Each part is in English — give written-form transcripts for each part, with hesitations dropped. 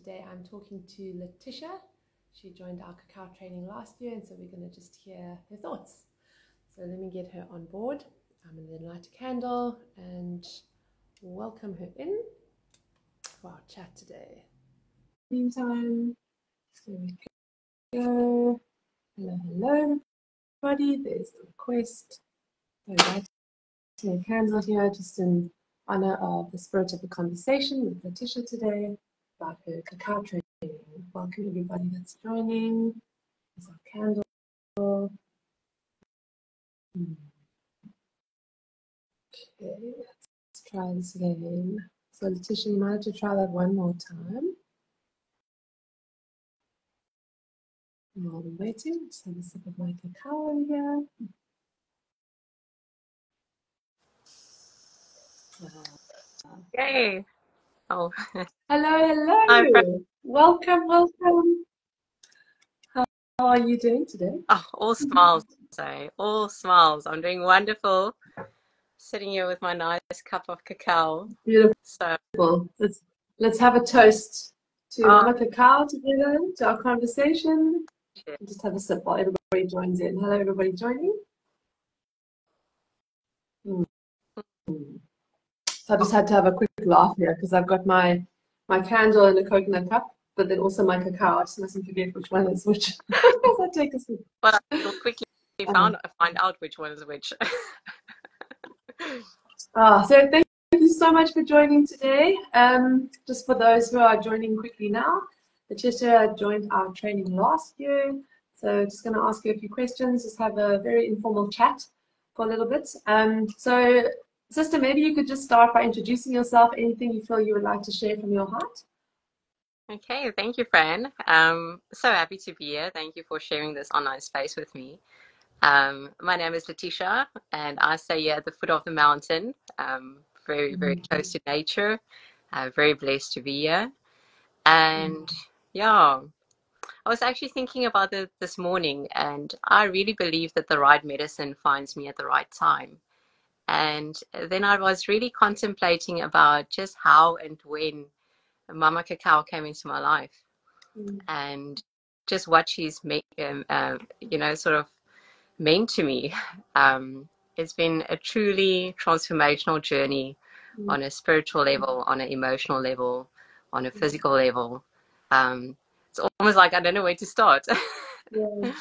today I'm talking to Letitia. She joined our Cacao Training last year, and so we're going to just hear her thoughts. So let me get her on board. I'm going to then light a candle and welcome her in for our chat today. Meantime, there we go. Hello, hello, everybody. There's the request. So lighting a candle here just in honor of the spirit of the conversation with Letitia today about her Cacao Training. Welcome everybody that's joining. There's our candle. Okay, let's try this again. So Letitia, you might have to try that one more time. While we're waiting, just have a sip of my cacao over here. Yay. Oh. Hello, hello. Welcome, welcome. How are you doing today? Oh, all smiles, say. All smiles. I'm doing wonderful. Sitting here with my nice cup of cacao. Beautiful. So let's have a toast to Mama Cacao together, to our conversation. Just have a sip while everybody joins in. Hello, everybody joining. So I just had to have a quick laugh here because I've got my candle in a coconut cup, but then also my cacao. I just mustn't forget which one is which. I take a sip. Well, you'll quickly find out which one is which. So thank you so much for joining today. Just for those who are joining quickly now, Letitia joined our training last year. So just going to ask you a few questions, just have a very informal chat for a little bit. So Sister, maybe you could just start by introducing yourself, anything you feel you would like to share from your heart. Okay, thank you, Fran. So happy to be here. Thank you for sharing this online space with me. My name is Letitia, and I stay here at the foot of the mountain, very, very close to nature. Very blessed to be here. And yeah, I was actually thinking about it this morning, and I really believe that the right medicine finds me at the right time. And then I was really contemplating about just how and when Mama Cacao came into my life, and just what she's sort of meant to me. It's been a truly transformational journey on a spiritual level, on an emotional level, on a physical level. It's almost like I don't know where to start. Yeah.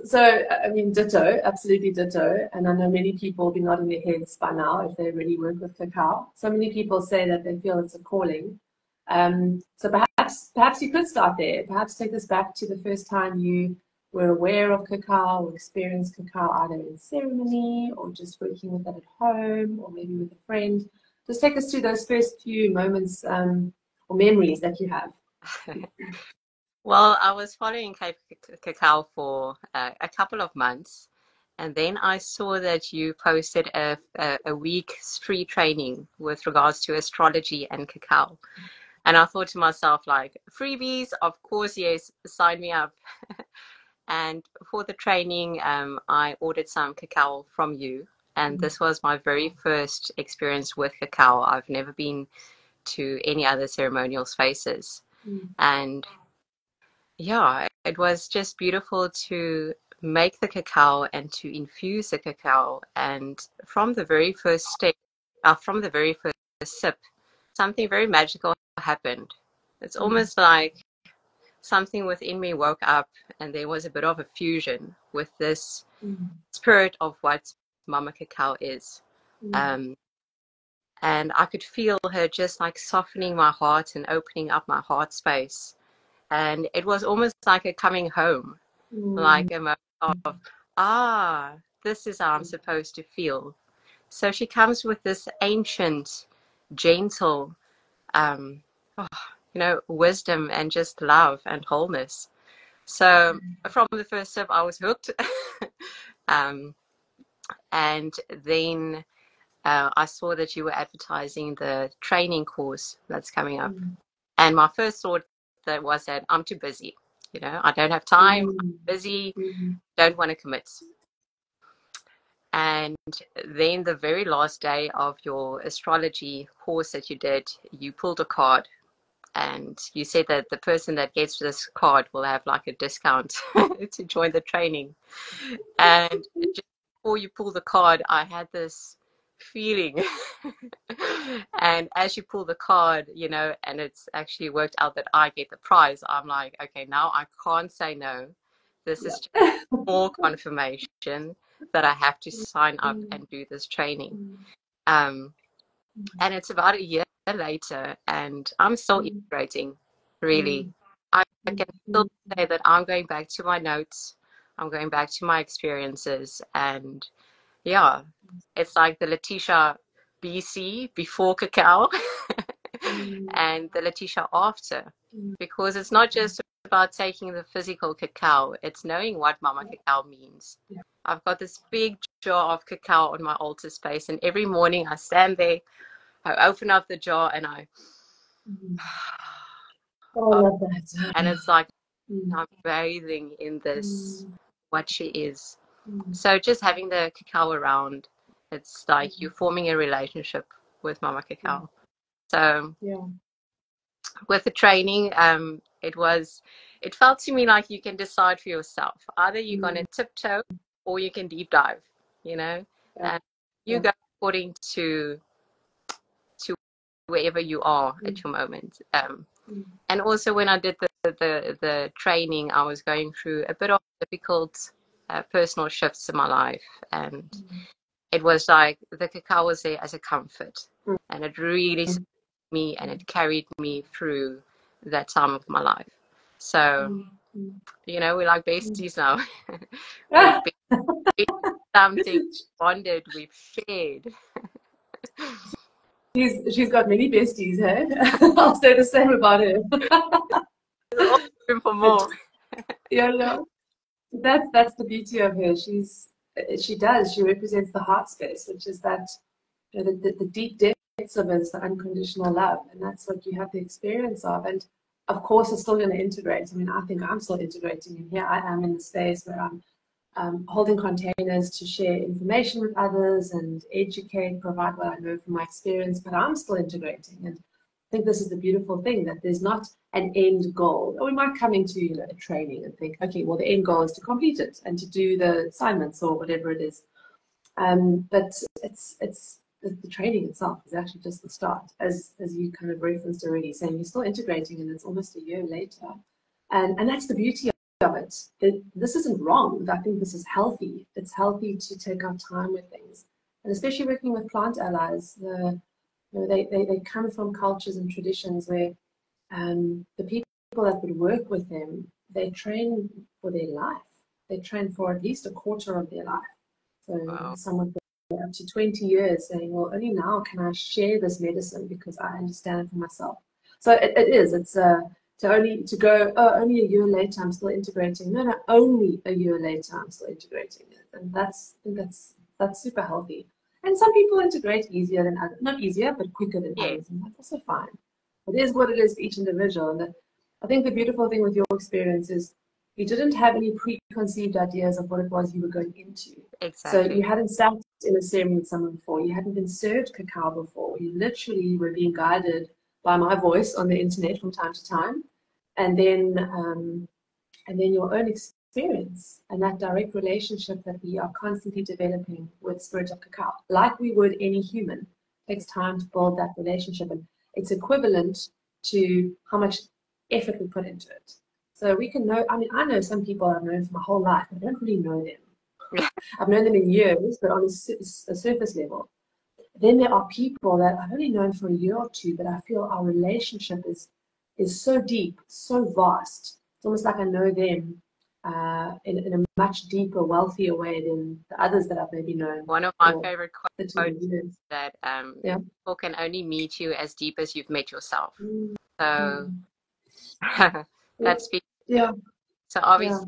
So, I mean, ditto, absolutely ditto. And I know many people will be nodding their heads by now if they really work with cacao. So many people say that they feel it's a calling. So perhaps you could start there. Perhaps take us back to the first time you were aware of cacao or experienced cacao either in ceremony or just working with it at home or maybe with a friend. Just take us through those first few moments or memories that you have. Well, I was following Cacao for a couple of months, and then I saw that you posted a week's free training with regards to astrology and cacao. And I thought to myself, like, freebies, of course, yes, sign me up. And for the training, I ordered some cacao from you. And this was my very first experience with cacao. I've never been to any other ceremonial spaces. And yeah, it was just beautiful to make the cacao and to infuse the cacao. And from the very first step, from the very first sip, something very magical happened. It's almost like something within me woke up, and there was a bit of a fusion with this spirit of what Mama Cacao is. And I could feel her just like softening my heart and opening up my heart space. And it was almost like a coming home, like a moment of, this is how I'm supposed to feel. So she comes with this ancient, gentle, wisdom and just love and wholeness. So from the first sip, I was hooked. And then I saw that you were advertising the training course that's coming up. And my first thought was that I'm too busy. I don't have time, I'm busy, don't want to commit. And then the very last day of your astrology course that you did, you pulled a card. and you said that the person that gets this card will have like a discount to join the training. And just before you pull the card, I had this feeling. And as you pull the card, you know, and it's actually worked out that I get the prize, I'm like, okay, now I can't say no. This is just more confirmation that I have to sign up and do this training. And it's about a year later, and I'm still integrating, really. I can still say that I'm going back to my notes, I'm going back to my experiences, and yeah, it's like the Letitia BC before cacao and the Letitia after, because it's not just about taking the physical cacao, it's knowing what Mama Cacao means. I've got this big jar of cacao on my altar space, and every morning I stand there, I open up the jar, and I Oh, I love that. and it's like I'm bathing in this, what she is. So just having the cacao around, it's like you're forming a relationship with Mama Cacao. So with the training, it felt to me like you can decide for yourself. Either you're going to tiptoe or you can deep dive, you know, and you go according to wherever you are at your moment. And also when I did the training, I was going through a bit of difficult personal shifts in my life, and it was like the cacao was there as a comfort, and it really supported me, and it carried me through that time of my life. So you know, we're like besties now. We've been something, bonded, we've shared. She's got many besties, hey? I'll say the same about her. There's always room for more. Yeah, that's the beauty of her. She represents the heart space, which is that, you know, the deep depths of it is the unconditional love, and that's what you have the experience of. And of course, it's still going to integrate. I mean, I think I'm still integrating, and here I am in the space where I'm holding containers to share information with others and educate, provide what I know from my experience, but I'm still integrating. And I think this is the beautiful thing, that there's not an end goal. We might come into, you know, a training and think, okay, well, the end goal is to complete it and to do the assignments or whatever it is. But it's the training itself is actually just the start, as you kind of referenced already, saying you're still integrating and it's almost a year later. And that's the beauty of it. This isn't wrong. I think this is healthy. It's healthy to take our time with things, and especially working with plant allies. You know, they come from cultures and traditions where the people that would work with them, they train for their life. They train for at least a quarter of their life. So Wow. someone up to 20 years saying, well, only now can I share this medicine because I understand it for myself. So it's to go, oh, only a year later I'm still integrating. No, only a year later I'm still integrating it. And I think that's super healthy. And some people integrate easier than others. Not easier, but quicker than others. And that's also fine. It is what it is for each individual. And I think the beautiful thing with your experience is you didn't have any preconceived ideas of what it was you were going into. Exactly. So you hadn't sat in a ceremony with someone before. You hadn't been served cacao before. You literally were being guided by my voice on the internet from time to time. And then your own experience and that direct relationship that we are constantly developing with Spirit of Cacao, like we would any human. It takes time to build that relationship, and it's equivalent to how much effort we put into it. So we can know, I mean, I know some people I've known for my whole life, but I don't really know them. I've known them in years, but on a surface level. Then there are people that I've only known for a year or two, but I feel our relationship is so deep, so vast. It's almost like I know them in a much deeper, wealthier way than the others that I've maybe known. One of my favorite quotes is that people can only meet you as deep as you've met yourself. So that speaks. So obviously,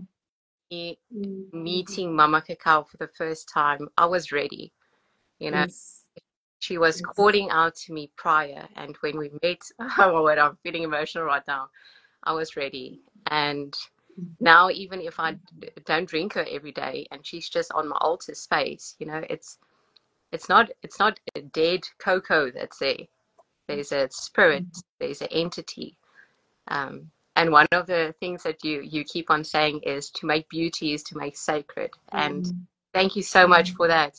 meeting Mama Cacao for the first time, I was ready. You know, she was calling out to me prior, and when we met, oh, what, I'm feeling emotional right now. I was ready, and now even if I don't drink her every day, and she's just on my altar space, you know, it's not a dead cocoa that's there. There's a spirit, there's an entity And one of the things that you keep on saying is to make beauty is to make sacred. And thank you so much for that.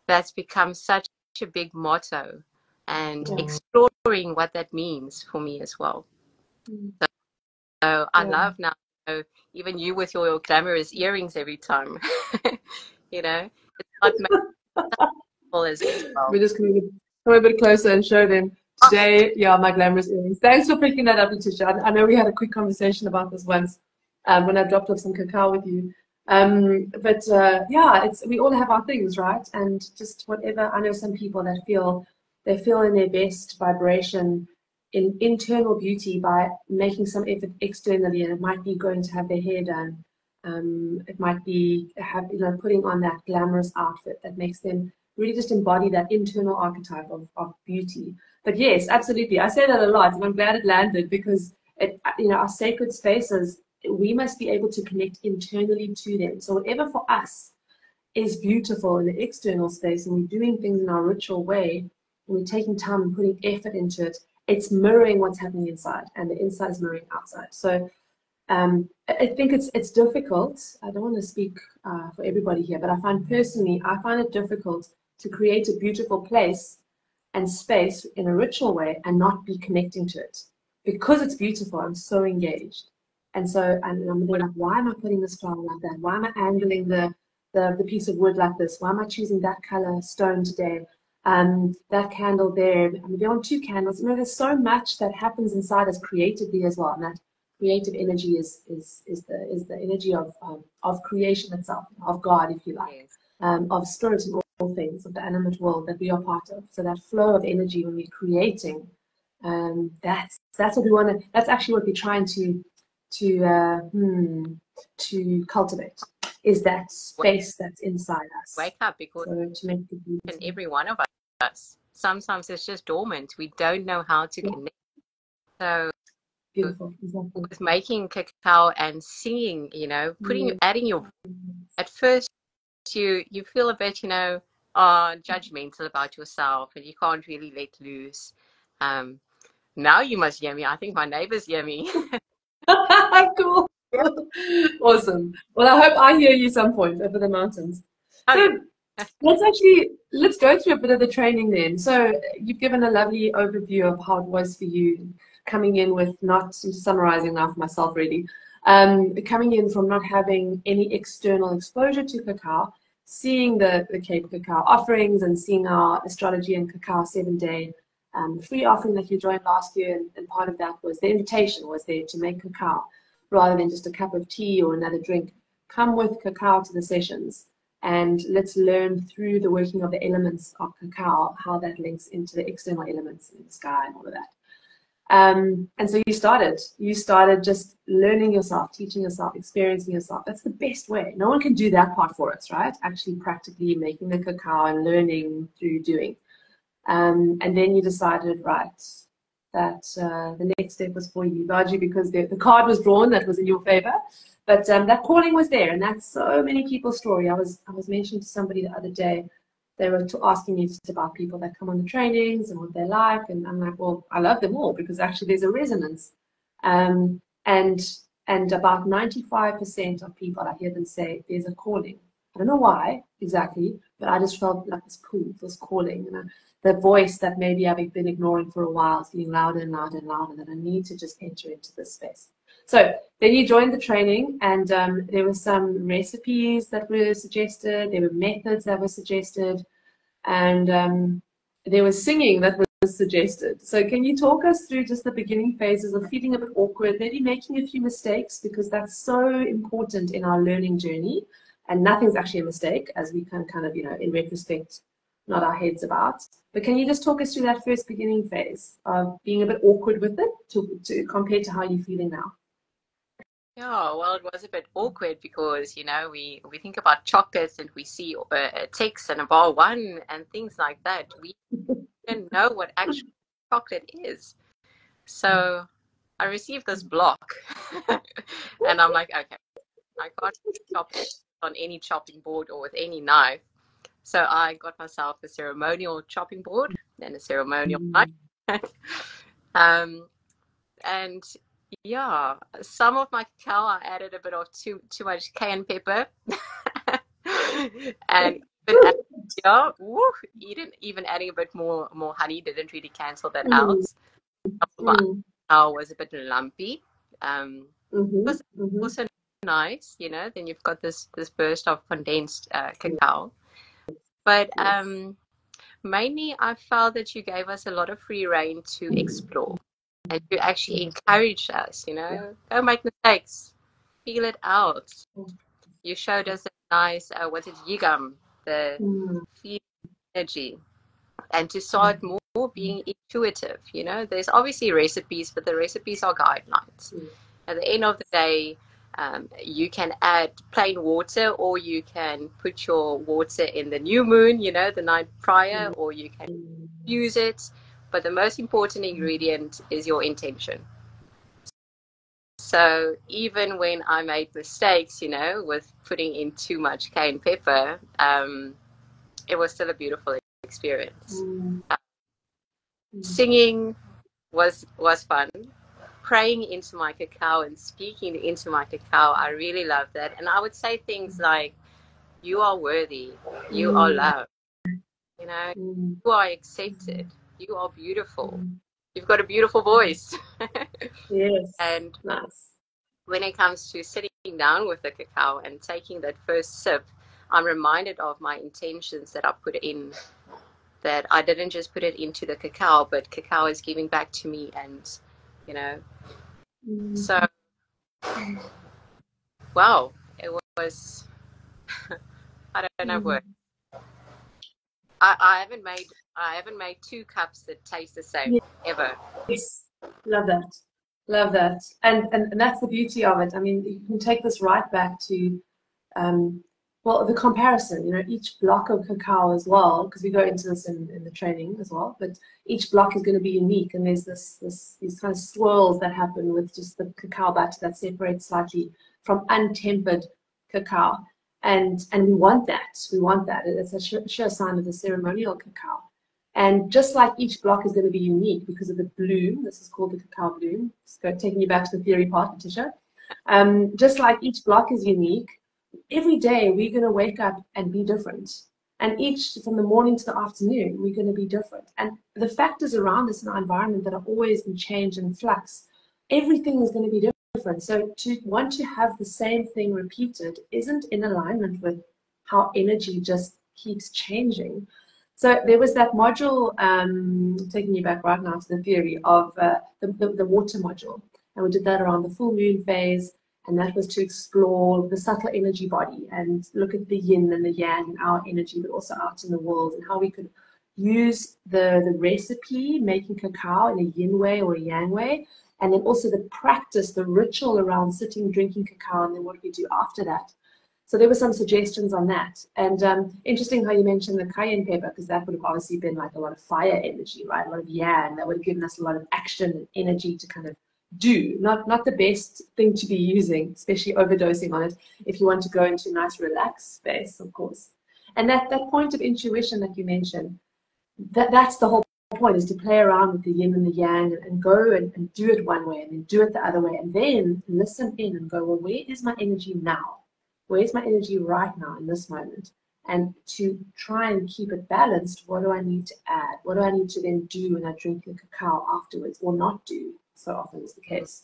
That's become such a big motto, and exploring what that means for me as well. So I love now, even you with your glamorous earrings every time. You know, it's not as well. We're just going to come a bit closer and show them. Today, yeah, my glamorous earrings. Thanks for picking that up, Letitia. I know we had a quick conversation about this once when I dropped off some cacao with you. Yeah, we all have our things, right? And just whatever. I know some people that feel in their best vibration in internal beauty by making some effort externally, and it might be going to have their hair done. It might be putting on that glamorous outfit that makes them really just embody that internal archetype of beauty. But yes, absolutely. I say that a lot, and I'm glad it landed, because our sacred spaces, we must be able to connect internally to them. So whatever for us is beautiful in the external space, and we're doing things in our ritual way, and we're taking time and putting effort into it, it's mirroring what's happening inside, and the inside is mirroring outside. So I think it's difficult. I don't want to speak for everybody here, but I find it difficult to create a beautiful place and space in a ritual way and not be connecting to it. Because it's beautiful, I'm so engaged. And so I'm like, why am I putting this flower like that? Why am I angling the piece of wood like this? Why am I choosing that color stone today? That candle there. I mean, there are 2 candles. There's so much that happens inside us creatively as well. And that creative energy is the energy of creation itself, of God, if you like, of spirit and all things, of the animate world that we are part of. So that flow of energy when we're creating, that's what we want to. That's actually what we're trying to cultivate, is that space that's inside us. Wake up, because to make in every one of us, sometimes it's just dormant. We don't know how to connect. So beautiful. Exactly. With making cacao and singing, adding your, at first you feel a bit, judgmental about yourself, and you can't really let loose. Now you must hear me. I think my neighbors hear me. Cool. Awesome. Well, I hope I hear you some point over the mountains. So let's go through a bit of the training then. So you've given a lovely overview of how it was for you coming in with, not summarizing now for myself really, coming in from not having any external exposure to cacao, seeing the Cape Cacao offerings and seeing our astrology and cacao 7-day free offering that you joined last year, and part of that was the invitation was there to make cacao rather than just a cup of tea or another drink. Come with cacao to the sessions, and let's learn through the working of the elements of cacao how that links into the external elements in the sky and all of that. And so you started just learning yourself, teaching yourself, experiencing yourself. That's the best way. No one can do that part for us, right? Actually practically making the cacao and learning through doing. And then you decided, right, that the next step was for you, largely because the card was drawn that was in your favor. But that calling was there, and that's so many people's story. I was mentioning to somebody the other day, they were asking me just about people that come on the trainings and what they like, and I'm like, well, I love them all, because actually there's a resonance. And about 95% of people, I hear them say there's a calling. I don't know why exactly, but I just felt like this pull, this calling, and the voice that maybe I've been ignoring for a while is getting louder and louder and louder, that I need to just enter into this space. So then you joined the training, and there were some recipes that were suggested, there were methods that were suggested, and there was singing that was suggested. So can you talk us through just the beginning phases of feeling a bit awkward, maybe making a few mistakes, because that's so important in our learning journey, and nothing's actually a mistake, as we can kind of, in retrospect, nod our heads about. But can you just talk us through that first beginning phase of being a bit awkward with it to compared to how you're feeling now? Yeah, well, it was a bit awkward because, we think about chocolates and we see a Tex and a bar one and things like that. We don't know what actual chocolate is. So I received this block and I'm like, okay, I can't chop it on any chopping board or with any knife. So I got myself a ceremonial chopping board and a ceremonial knife. And Yeah, some of my cacao I added a bit of too much cayenne pepper, and even add, yeah, woo, even adding a bit more honey didn't really cancel that out. Mm, Some of my mm, cacao was a bit lumpy. It mm-hmm, was mm-hmm. also nice, you know. Then you've got this burst of condensed cacao, but Yes. mainly I felt that you gave us a lot of free reign to explore and to actually encourage us, you Yeah. know, don't make mistakes, feel it out. You showed us a nice, was it yigam, the Mm, feel energy, and to start more being intuitive, you know. There's obviously recipes, but the recipes are guidelines. mm, At the end of the day, you can add plain water, or you can put your water in the new moon, you know, the night prior, mm, or you can mm, use it. But the most important ingredient is your intention. So even when I made mistakes, you know, with putting in too much cayenne pepper, it was still a beautiful experience. mm, mm, Singing was fun. Praying into my cacao and speaking into my cacao, I really love that. And I would say things like, "You are worthy. You are mm, loved. You know, mm, you are accepted. You are beautiful. mm. You've got a beautiful voice." Yes. And Nice. when it comes to sitting down with the cacao and taking that first sip, I'm reminded of my intentions that I put in, that I didn't just put it into the cacao, but cacao is giving back to me. And, you know, Mm, so, mm, wow, it was, I don't know mm. what. I haven't made 2 cups that taste the same ever. Yes, love that. Love that. And that's the beauty of it. I mean, you can take this right back to um, well, the comparison, you know, each block of cacao as well, because we go into this in the training as well, but each block is going to be unique. And there's these kind of swirls that happen with just the cacao butter that separates slightly from untempered cacao. And we want that. We want that. It's a sure sign of the ceremonial cacao. And just like each block is going to be unique because of the bloom, this is called the cacao bloom. Just taking you back to the theory part, Letitia. Just like each block is unique, every day we're going to wake up and be different. And each, from the morning to the afternoon, we're going to be different. And the factors around us in our environment that are always in change and flux, everything is going to be different. So to want to have the same thing repeated isn't in alignment with how energy just keeps changing. So there was that module, taking you back right now to the theory of the water module. And we did that around the full moon phase. And that was to explore the subtle energy body and look at the yin and the yang and our energy, but also out in the world, and how we could use the recipe, making cacao in a yin way or a yang way, and then also the practice, the ritual around sitting, drinking cacao, and then what we do after that. So there were some suggestions on that. And interesting how you mentioned the cayenne pepper, because that would have obviously been like a lot of fire energy, right? A lot of yang. That would have given us a lot of action and energy to kind of do. Not the best thing to be using, especially overdosing on it, if you want to go into a nice relaxed space, of course. And that point of intuition that you mentioned, that's the whole point, is to play around with the yin and the yang and go and do it one way and then do it the other way and then listen in and go, well, where is my energy now? Where's my energy right now in this moment? And to try and keep it balanced, what do I need to add? What do I need to then do when I drink the cacao afterwards, or not do? So often is the case.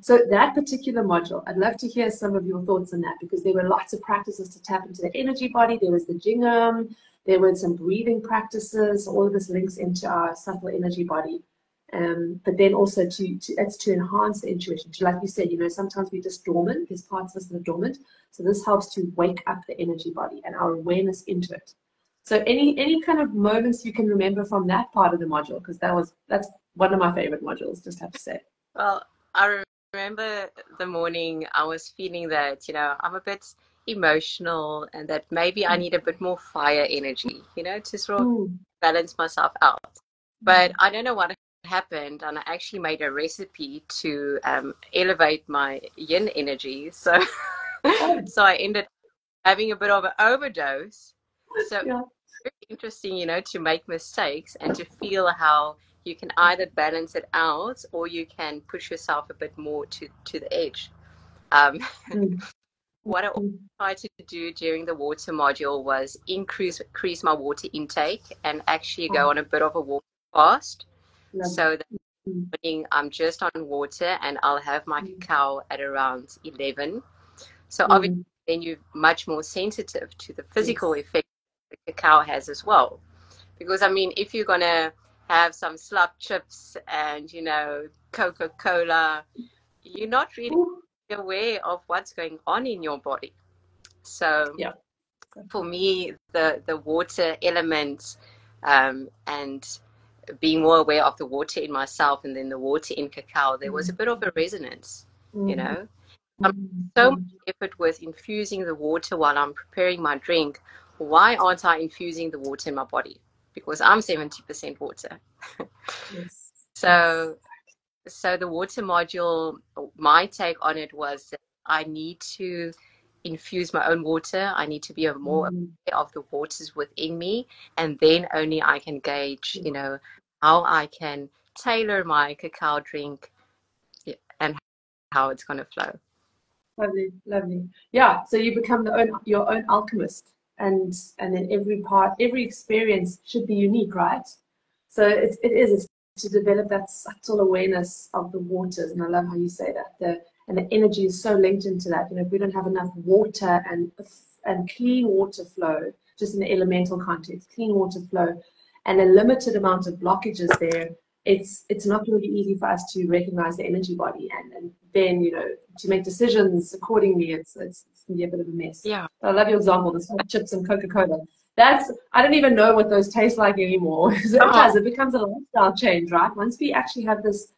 So that particular module, I'd love to hear some of your thoughts on that, because there were lots of practices to tap into the energy body. There was the jingam, there were some breathing practices. All of this links into our subtle energy body. But then also it's to enhance the intuition. To, like you said, you know, sometimes we're just dormant. There's parts of us that are dormant. So this helps to wake up the energy body and our awareness into it. So any kind of moments you can remember from that part of the module, because that's one of my favorite modules, just have to say. Well, I remember the morning I was feeling that, you know, I'm a bit emotional and that maybe I need a bit more fire energy, you know, to sort of Mm. balance myself out. But I don't know what happened, and I actually made a recipe to elevate my yin energy. So, Oh, so I ended having a bit of an overdose. So yeah. very interesting, you know, to make mistakes and to feel how you can either balance it out or you can push yourself a bit more to the edge. Mm. What I also tried to do during the water module was increase my water intake and actually go Oh, on a bit of a water fast. lovely. So that Mm. morning I'm just on water and I'll have my cacao at around 11. So obviously Mm. then you're much more sensitive to the physical Yes. effect the cacao has as well. Because I mean, if you're gonna have some slop chips and Coca-Cola, you're not really Ooh. aware of what's going on in your body. So Yeah. for me, the water element and being more aware of the water in myself and then the water in cacao, there was a Mm. bit of a resonance, you Mm. know. I'm Mm. so much Mm. effort with infusing the water while I'm preparing my drink. Why aren't I infusing the water in my body? Because I'm 70% water. Yes. Yes. So the water module, my take on it was that I need to infuse my own water. I need to be more Mm. aware of the waters within me, and then only I can gauge, Yeah. how I can tailor my cacao drink and how it's going to flow. Lovely, lovely. Yeah, so you become your own alchemist, and then every experience should be unique, right? So it's to develop that subtle awareness of the waters, and I love how you say that. The energy is so linked into that. If we don't have enough water and clean water flow, just in the elemental context, clean water flow, and a limited amount of blockages there, it's not going to be easy for us to recognize the energy body and then to make decisions accordingly. It's going to be a bit of a mess. Yeah. I love your example, the small chips and Coca-Cola. I don't even know what those taste like anymore. It becomes a lifestyle change, right? Once we actually have this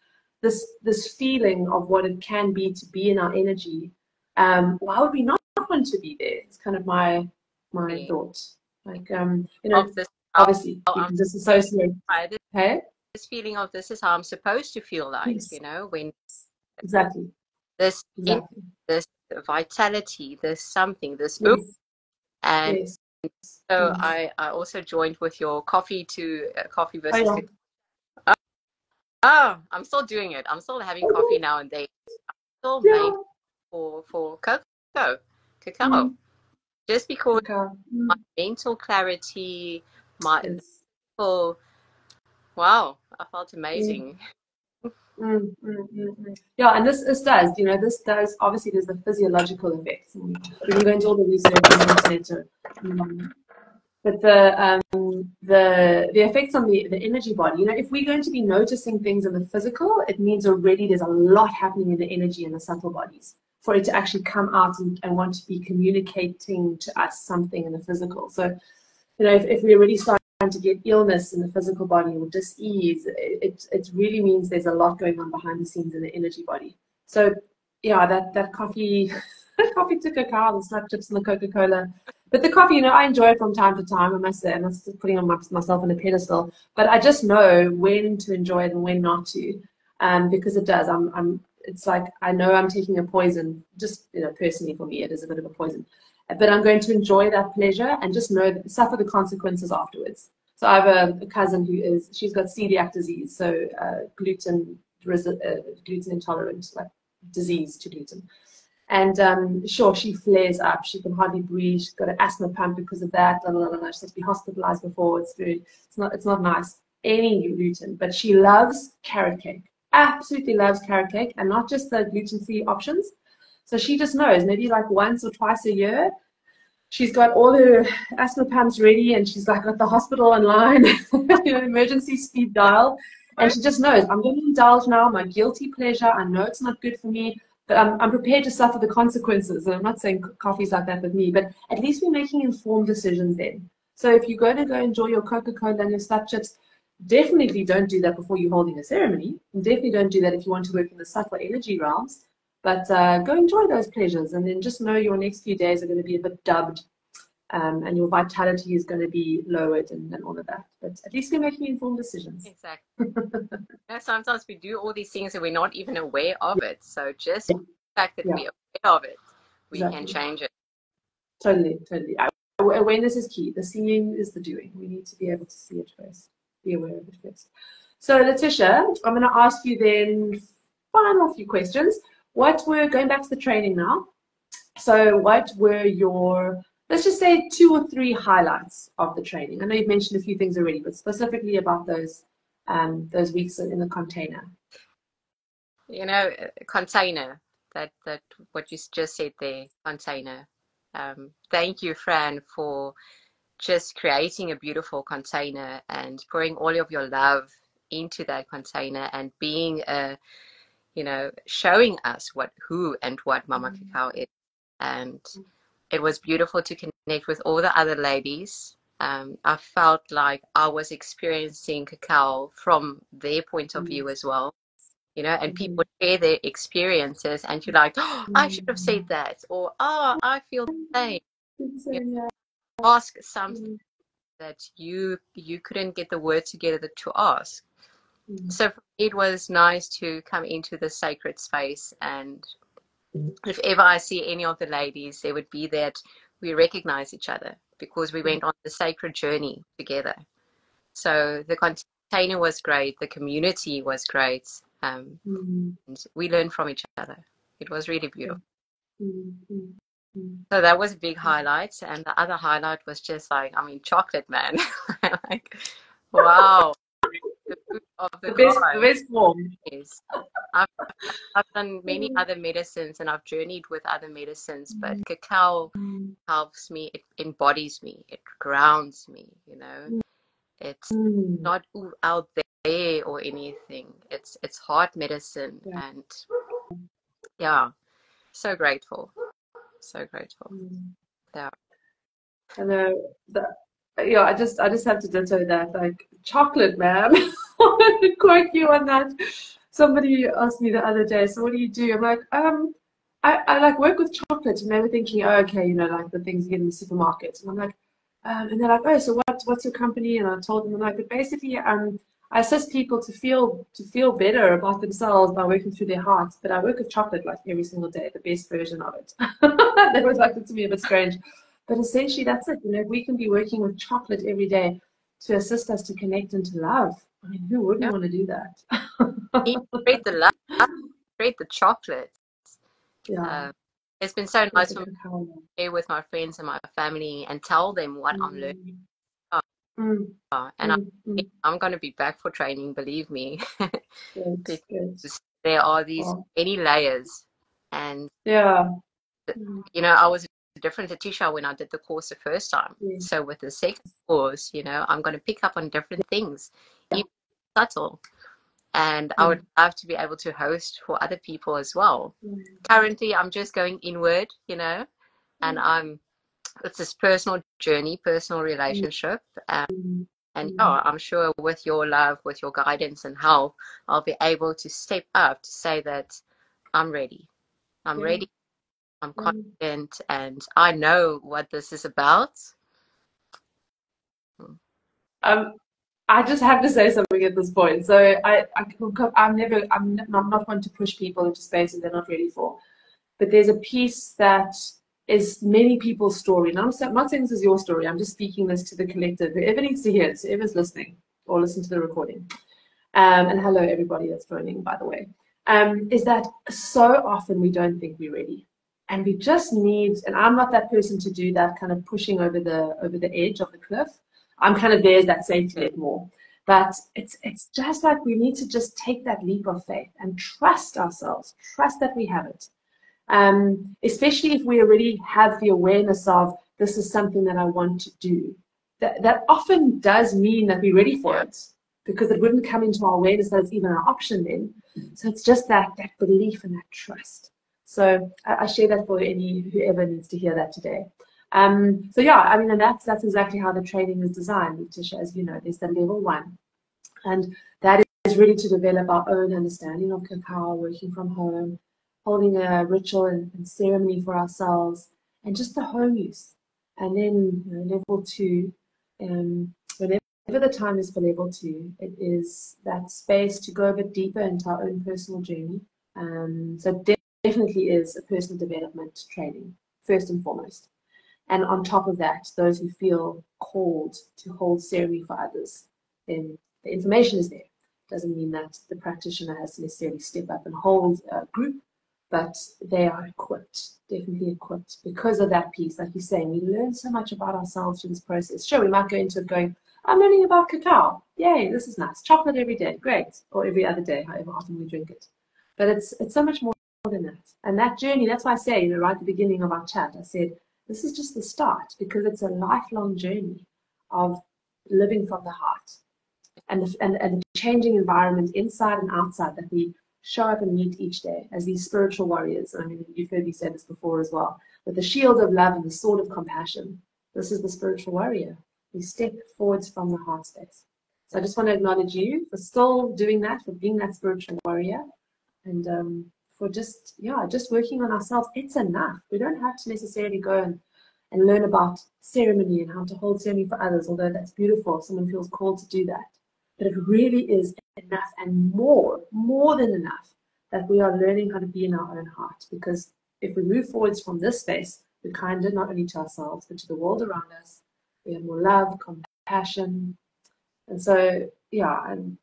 feeling of what it can be to be in our energy, why would we not want to be there? It's kind of my thought. Like Of this, obviously how you I'm can disassociate. Hey? this feeling of this is how I'm supposed to feel like, Yes, when exactly. this Exactly. this vitality, this something, this oomph. Yes. And Yes. so Mm. I also joined with your coffee coffee Oh versus yeah. cacao. Oh, I'm still doing it. I'm still having coffee now and then. Still made Yeah. for cacao, Mm. just because Okay. my Mm. mental clarity, my Yes. full wow, I felt Mm. amazing. Yeah, and this does obviously there's the physiological effects. And when you go into all the research on the internet, but the effects on the energy body, if we're going to be noticing things in the physical, it means already there's a lot happening in the energy and the subtle bodies for it to actually come out and want to be communicating to us something in the physical. So, if we're already starting to get illness in the physical body or dis-ease, it really means there's a lot going on behind the scenes in the energy body. So, yeah, that coffee, coffee to cacao, the snap chips and the Coca-Cola. But the coffee, I enjoy it from time to time, I must say. I'm not putting myself on a pedestal, but I just know when to enjoy it and when not to, because it does. It's like I know I'm taking a poison. Just personally for me, it is a bit of a poison, but I'm going to enjoy that pleasure and just know that suffer the consequences afterwards. So I have a cousin she's got celiac disease, so gluten intolerant, like disease to gluten. And sure, she flares up. She can hardly breathe. She's got an asthma pump because of that. Blah, blah, blah, blah. She has to be hospitalized before. It's not nice. Any gluten, but she loves carrot cake. Absolutely loves carrot cake, and not just the gluten-free options. So she just knows maybe like once or twice a year, she's got all her asthma pumps ready, and she's like got the hospital online, emergency speed dial, and she just knows I'm going to indulge now my guilty pleasure. I know it's not good for me, but I'm prepared to suffer the consequences. And I'm not saying coffee's like that with me, but at least we're making informed decisions then. So if you're going to go enjoy your Coca-Cola and your slap chips, definitely don't do that before you're holding a ceremony. And definitely don't do that if you want to work in the subtle energy realms. But go enjoy those pleasures, and then just know your next few days are going to be a bit dubbed, and your vitality is going to be lowered and all of that. But at least we're making informed decisions. Exactly. Sometimes we do all these things and we're not even aware of it. So just the fact that Yeah, we're aware of it, we can exactly. change it. Totally. Awareness is key. The seeing is the doing. We need to be able to see it first, be aware of it first. So Letitia, I'm going to ask you then final few questions. Going back to the training now. So what were your, let's just say 2 or 3 highlights of the training? I know you've mentioned a few things already, but specifically about those weeks in the container. You know, container, that what you just said there, container. Thank you, Fran, for just creating a beautiful container and pouring all of your love into that container and being showing us who and what Mama Cacao is. And it was beautiful to connect with all the other ladies. I felt like I was experiencing cacao from their point of view as well, and people share their experiences, and you're like, oh, I should have said that, or oh, I feel the same. Ask something that you couldn't get the words together to ask. So for me, it was nice to come into the sacred space, and if ever I see any of the ladies, there would be that we recognize each other because we went on the sacred journey together. So the container was great, the community was great, and we learned from each other. It was really beautiful. So that was a big highlight, and the other highlight was just like, chocolate, man. Like, wow. The food of the best form. Yes. I've done many other medicines, and I've journeyed with other medicines, but cacao helps me. It embodies me. It grounds me. It's not out there or anything. It's heart medicine, and yeah, so grateful. So grateful. Yeah. I know that. Yeah, I just have to ditto that. Like, chocolate, man. I quote you on that. Somebody asked me the other day, so what do you do? I'm like, I like work with chocolate, and they were thinking, oh, okay, like the things you get in the supermarkets. And I'm like, and they're like, oh, so what's your company? And I told them, I'm like, but basically, I assist people to feel better about themselves by working through their hearts. But I work with chocolate like every single day, the best version of it. They was like, to me a bit strange. But essentially, that's it. If we can be working with chocolate every day to assist us to connect and to love, I mean, who wouldn't want to do that? Spread the love, spread the chocolate. Yeah. It's been so nice for me to share with my friends and my family and tell them what I'm learning. And I'm going to be back for training, believe me. Because there are these many layers. And, I was a different Letitia when I did the course the first time. So with the second course, I'm going to pick up on different things, even subtle. And I would love to be able to host for other people as well. Currently, I'm just going inward, and it's this personal journey, personal relationship. And I'm sure with your love, with your guidance and help, I'll be able to step up to say that I'm ready. I'm ready. I'm confident, and I know what this is about. I just have to say something at this point. So I'm not one to push people into spaces they're not ready for. But there's a piece that is many people's story. And I'm not saying this is your story. I'm just speaking this to the collective. Whoever needs to hear it, whoever's listening or listen to the recording. And hello, everybody that's joining, by the way. Is that so often we don't think we're ready. And we just need, and I'm not that person to do that kind of pushing over the edge of the cliff. I'm kind of there as that safety net more. But it's just like we need to just take that leap of faith and trust ourselves, trust that we have it. Especially if we already have the awareness of this is something that I want to do. That often does mean that we're ready for it, because it wouldn't come into our awareness that it's even an option then. So it's just that belief and that trust. So I share that for whoever needs to hear that today. So yeah, I mean, and that's exactly how the training is designed, Letitia. As you know, there's the level 1, and that is really to develop our own understanding of cacao, working from home, holding a ritual and ceremony for ourselves, and just the home use. And then level 2, whenever the time is for level 2, it is that space to go a bit deeper into our own personal journey. So definitely is a personal development training, first and foremost. And on top of that, those who feel called to hold ceremony for others, then the information is there. Doesn't mean that the practitioner has to necessarily step up and hold a group, but they are equipped, definitely equipped, because of that piece. Like you're saying, we learn so much about ourselves through this process. Sure, we might go into it going, I'm learning about cacao. Yay, this is nice. Chocolate every day, great. Or every other day, however often we drink it. But it's so much more than that. And that journey, that's why I say, right at the beginning of our chat, I said, this is just the start, because it's a lifelong journey of living from the heart and the changing environment inside and outside that we show up and meet each day as these spiritual warriors. I mean, you've heard me say this before as well, with the shield of love and the sword of compassion. This is the spiritual warrior. We step forwards from the heart space. So I just want to acknowledge you for still doing that, for being that spiritual warrior, and for just working on ourselves. It's enough. We don't have to necessarily go and learn about ceremony and how to hold ceremony for others, although that's beautiful if someone feels called to do that. But it really is enough, and more than enough, that we are learning how to be in our own heart. Because if we move forwards from this space, we're kinder not only to ourselves, but to the world around us. We have more love, compassion. And so, yeah, and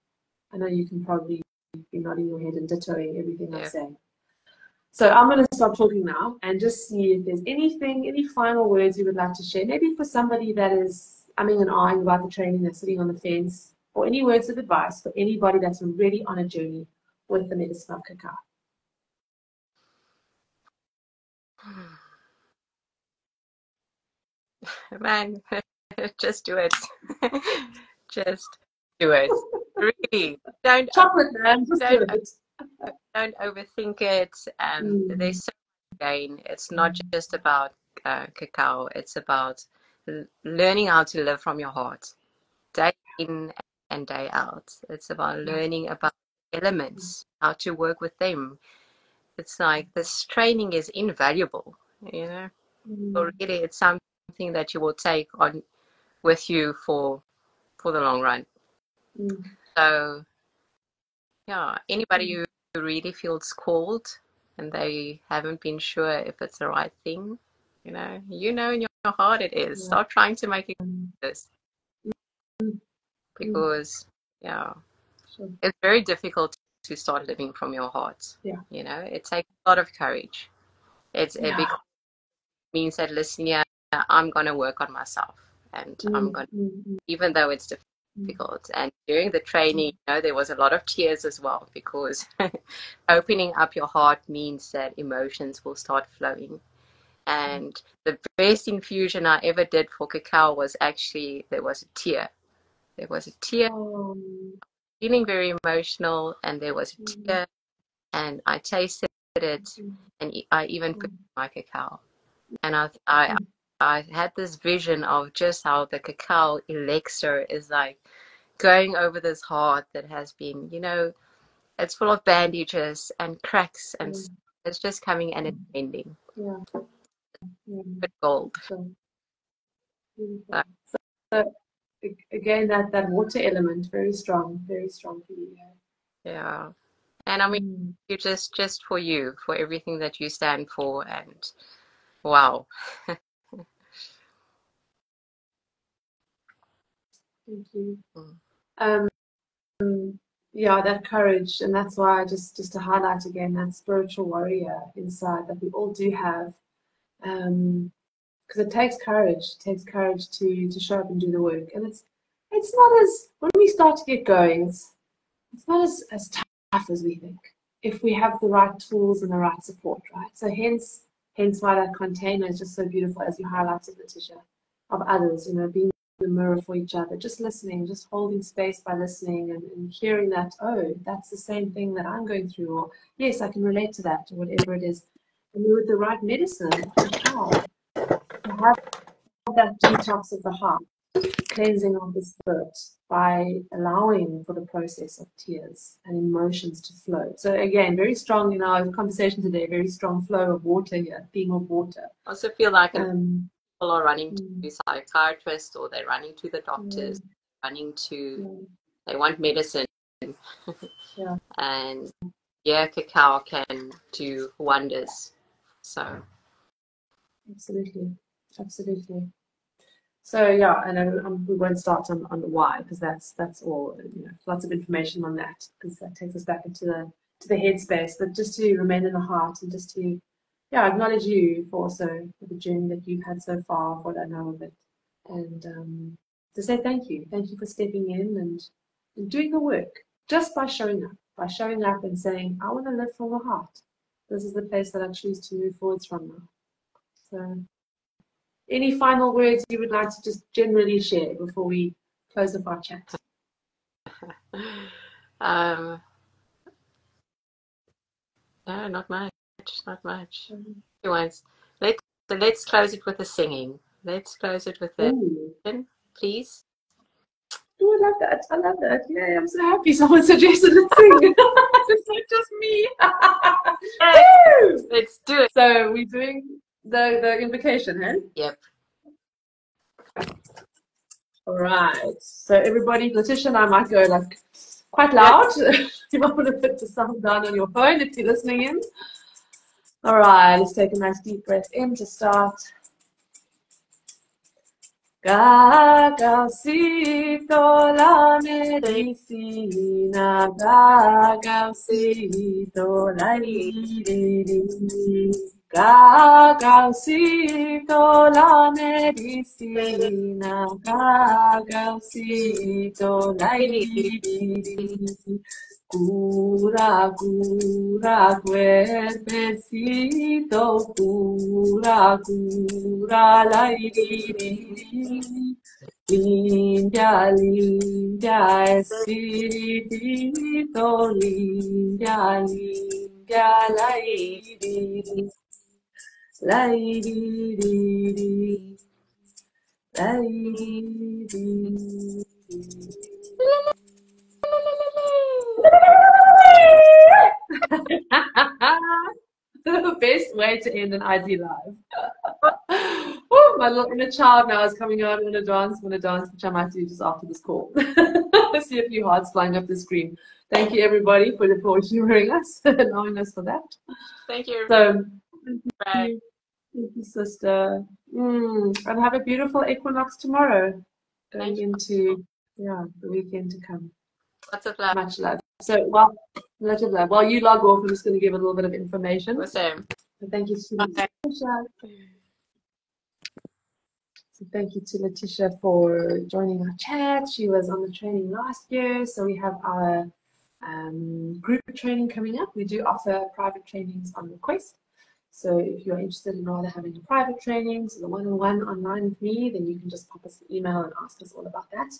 I know you can probably be nodding your head and dittoing everything I'm saying. So I'm going to stop talking now and just see if there's any final words you would like to share. Maybe for somebody that is umming and ahhing about the training, that's sitting on the fence, or any words of advice for anybody that's already on a journey with the medicine of cacao. Man, just do it. Just do it. Really, don't Chocolate, man, just do it. Don't overthink it. There's so much gain. It's not just about cacao. It's about learning how to live from your heart, day in and day out. It's about learning about elements, how to work with them. It's like this training is invaluable, you know. So really, it's something that you will take on with you for the long run. So, yeah, anybody who really feels called and they haven't been sure if it's the right thing, you know in your heart it is. Stop trying to make it this, because it's very difficult to start living from your heart. You know, it takes a lot of courage. It means that, listen, I'm going to work on myself, and I'm going to, even though it's difficult. And during the training, there was a lot of tears as well, because opening up your heart means that emotions will start flowing. And the best infusion I ever did for cacao was actually, there was a tear. There was a tear, feeling very emotional, and there was a tear, and I tasted it, and I even put my cacao. And I had this vision of just how the cacao elixir is like going over this heart that has been, it's full of bandages and cracks, and it's just coming and it's ending. But gold. So again, that water element, very strong for you. Yeah. And I mean, you just for you, for everything that you stand for, and wow. Thank you. Yeah, that courage, and that's why just to highlight again that spiritual warrior inside that we all do have, because it takes courage. It takes courage to show up and do the work, and it's not as, when we start to get going, it's not as tough as we think if we have the right tools and the right support, right? So hence why that container is just so beautiful, as you highlighted, Letitia, of others, being the mirror for each other, just listening, just holding space by listening and hearing that, oh, that's the same thing that I'm going through, or yes, I can relate to that, or whatever it is. And with the right medicine, to have that detox of the heart, cleansing of the spirit, by allowing for the process of tears and emotions to flow. So again, very strong in our conversation today, very strong flow of water here, being of water. I also feel like people are running to psychiatrists, or they're running to the doctors, they want medicine. And cacao can do wonders. So absolutely. So yeah, and we won't start on the why, because that's all, you know, lots of information on that, because that takes us back into the headspace. But just to remain in the heart, and just to, yeah, acknowledge you for also for the journey that you've had so far, what I know of it, and to say thank you for stepping in and doing the work just by showing up and saying, I want to live from the heart. This is the place that I choose to move forwards from now. So, any final words you would like to just generally share before we close up our chat? No, not much, not much. Once, let's close it with a singing. Let's close it with a, please. Oh, I love that. I love that. Yeah, I'm so happy someone suggested let's sing. It's not just me. Let's do it. So we're doing the invocation, huh? Yep. All right. So everybody, Letitia and I might go like quite loud. You might want to put the sound down on your phone if you're listening in. All right. Let's take a nice deep breath in to start. Cacaucito la medicina, cacaucito la liriri. Cacaucito la medicina, cacaucito la liriri. Cura, cura, cuerpecito, cura, cura, la iris. Limpia, limpia, espíritu, limpia, limpia, la iris. La iris, la iris. The best way to end an ID live. Oh, my little inner child now is coming out. I want to dance, which I might do just after this call. I see a few hearts flying up the screen. Thank you, everybody, for hearing us and allowing us for that. Thank you. So, thank you, sister. And have a beautiful equinox tomorrow, going into the weekend to come. Lots of love. Much love. So, lots of love. While you log off, I'm just going to give a little bit of information. Awesome. So thank you to Letitia. So thank you to Letitia for joining our chat. She was on the training last year. So we have our group training coming up. We do offer private trainings on request. So if you're interested in rather having a private training, so the one-on-one online with me, then you can just pop us an email and ask us all about that.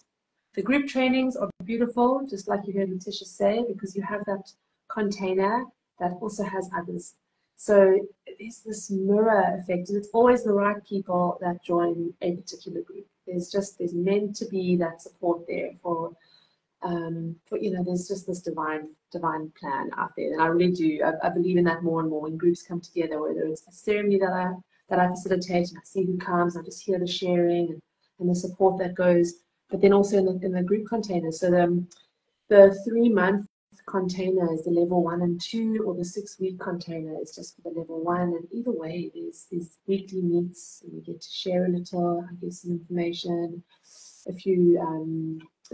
The group trainings are beautiful, just like you heard Letitia say, because you have that container that also has others. So it's this mirror effect, and it's always the right people that join a particular group. There's meant to be that support there for there's just this divine plan out there, and I really do. I believe in that more and more when groups come together, whether it's a ceremony that I facilitate and I see who comes, I just hear the sharing and the support that goes. But then also in the group containers. So the 3-month container is the level 1 and 2, or the 6-week container is just for the level 1. And either way, there's these weekly meets, and we get to share a little, I guess, some information, a few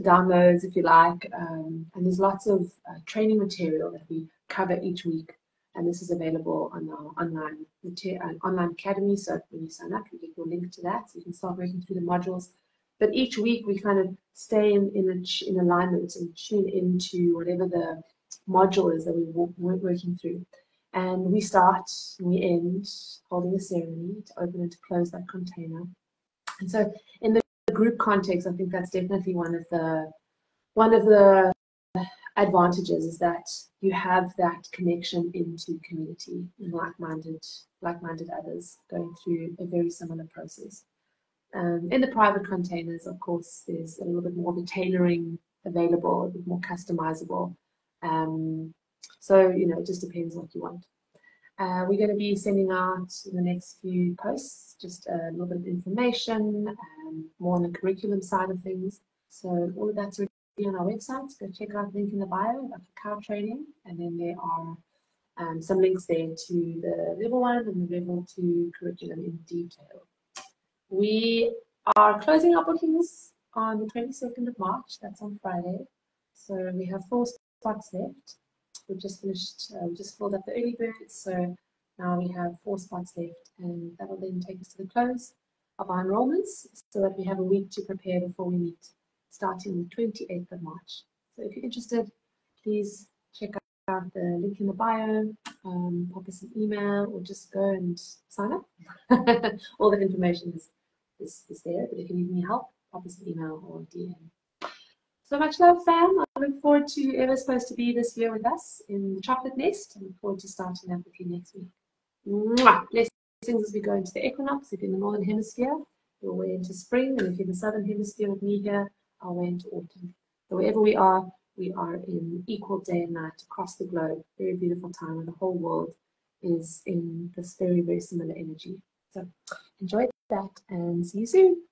downloads, if you like, and there's lots of training material that we cover each week. And this is available on our online academy. So when you sign up, you get your link to that, so you can start working through the modules. But each week we kind of stay in alignment and tune into whatever the module is that we're working through. And we start and we end holding a ceremony to open and to close that container. And so in the group context, I think that's definitely one of the advantages, is that you have that connection into community and like-minded others going through a very similar process. In the private containers, of course, there's a little bit more of the tailoring available, a bit more customizable. So, it just depends what you want. We're going to be sending out in the next few posts just a little bit of information, more on the curriculum side of things. So all of that's already on our website. Go check out the link in the bio about Cacao Training, and then there are some links there to the level 1 and the level 2 curriculum in detail. We are closing our bookings on the 22nd of March. That's on Friday. So we have 4 spots left. We've just finished, we just filled up the early birds. So now we have 4 spots left, and that will then take us to the close of our enrollments so that we have a week to prepare before we meet, starting the 28th of March. So if you're interested, please check out the link in the bio, pop us an email, or just go and sign up. All the information is there, but if you need any help, pop us an email or DM. So much love, fam. I look forward to whoever's supposed to be this year with us in the chocolate nest. I look forward to starting that with you next week. Mwah! Blessings as we go into the equinox. If you're in the northern hemisphere, you're way into spring, and if you're in the southern hemisphere with me here, I'll way into autumn. So wherever we are in equal day and night across the globe. Very beautiful time, and the whole world is in this very, very similar energy. So enjoy that, and see you soon.